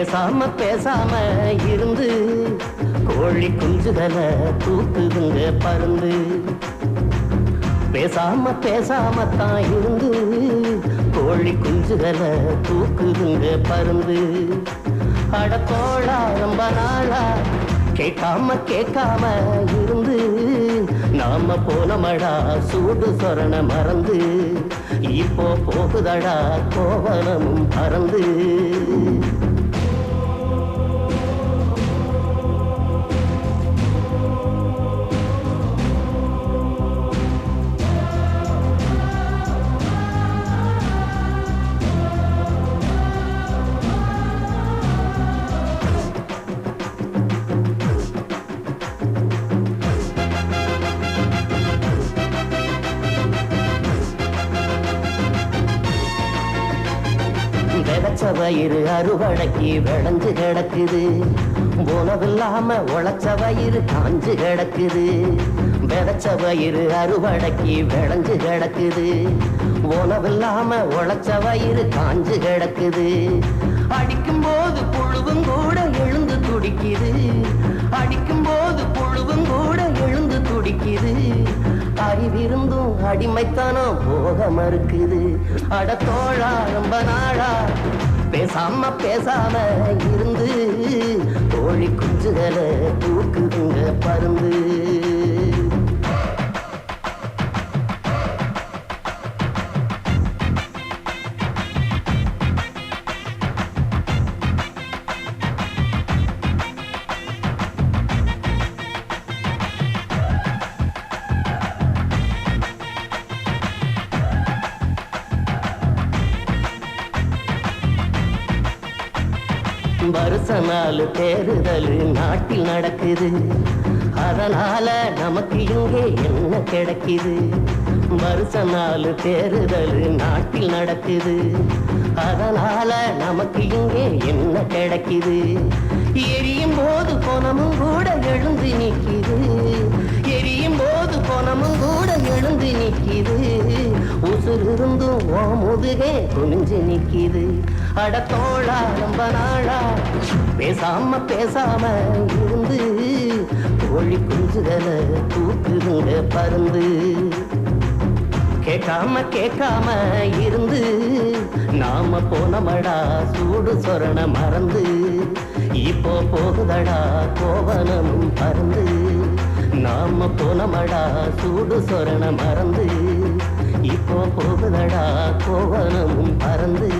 பேசாம பேசாம இருந்து கோழி குஞ்சுகளை தூக்குதுங்க பருந்து. பேசாம பேசாம தான் இருந்து கோழி குஞ்சுகளை தூக்குதுங்க பருந்து. அடத்தோழா ரொம்ப நாளா கேட்காம கேட்காம இருந்து நாம போனமடா சூடு சொரண மறந்து. இப்போ போகுதடா கோவலமும் பறந்து. விளைச்ச வயிறு அறுவடைக்கு விளைஞ்சு கிடக்குது. உணவில்லாம உழைச்ச வயிறு காஞ்சு கிடக்குது. விளைச்ச வயிறு அறுவடைக்கு விளைஞ்சு கிடக்குது. உணவில்லாம உழைச்ச வயிறு காஞ்சு கிடக்குது. அடிக்கும் போது புழுவும் கூட எழுந்து துடிக்குது. அடிக்கும் போது புழுவும் கூட எழுந்து துடிக்குது. அறிவிருந்தும் அடிமைத்தானம் போக மறுக்குது. அடத்தோழா ரொம்ப நாளா பேசாம பேசாம இருந்து கோழி குஞ்சுகளை தூக்குதுங்க பருந்து. வருஷ நாள் தேர்தல் நாட்டில் நடக்குது. அதனால நமக்கு இங்கே என்ன கிடைக்குது? வருஷ நாள் தேர்தல் நாட்டில் நடக்குது. அதனால நமக்கு இங்கே என்ன கிடைக்குது? எரியும் போது பொணமும் கூட எழுந்து நிற்கிது. எரியும் போது பொணமும் கூட எழுந்து நிற்கிது. உசுர் இருந்தும் ஓ முதுகே குனிஞ்சு நிற்கிது. அடத்தோழா ரொம்ப நாளா பேசாம பேசாம இருந்து கோழி குஞ்சுகளை தூக்குதுங்க பருந்து. கேட்காம கேட்காம இருந்து நாம போனமடா சூடு சொரண மறந்து. இப்போ போகுதடா கோவலமும் பறந்து. நாம போனமடா சூடு சொரண மறந்து. இப்போ போகுதடா கோவலமும் பறந்து.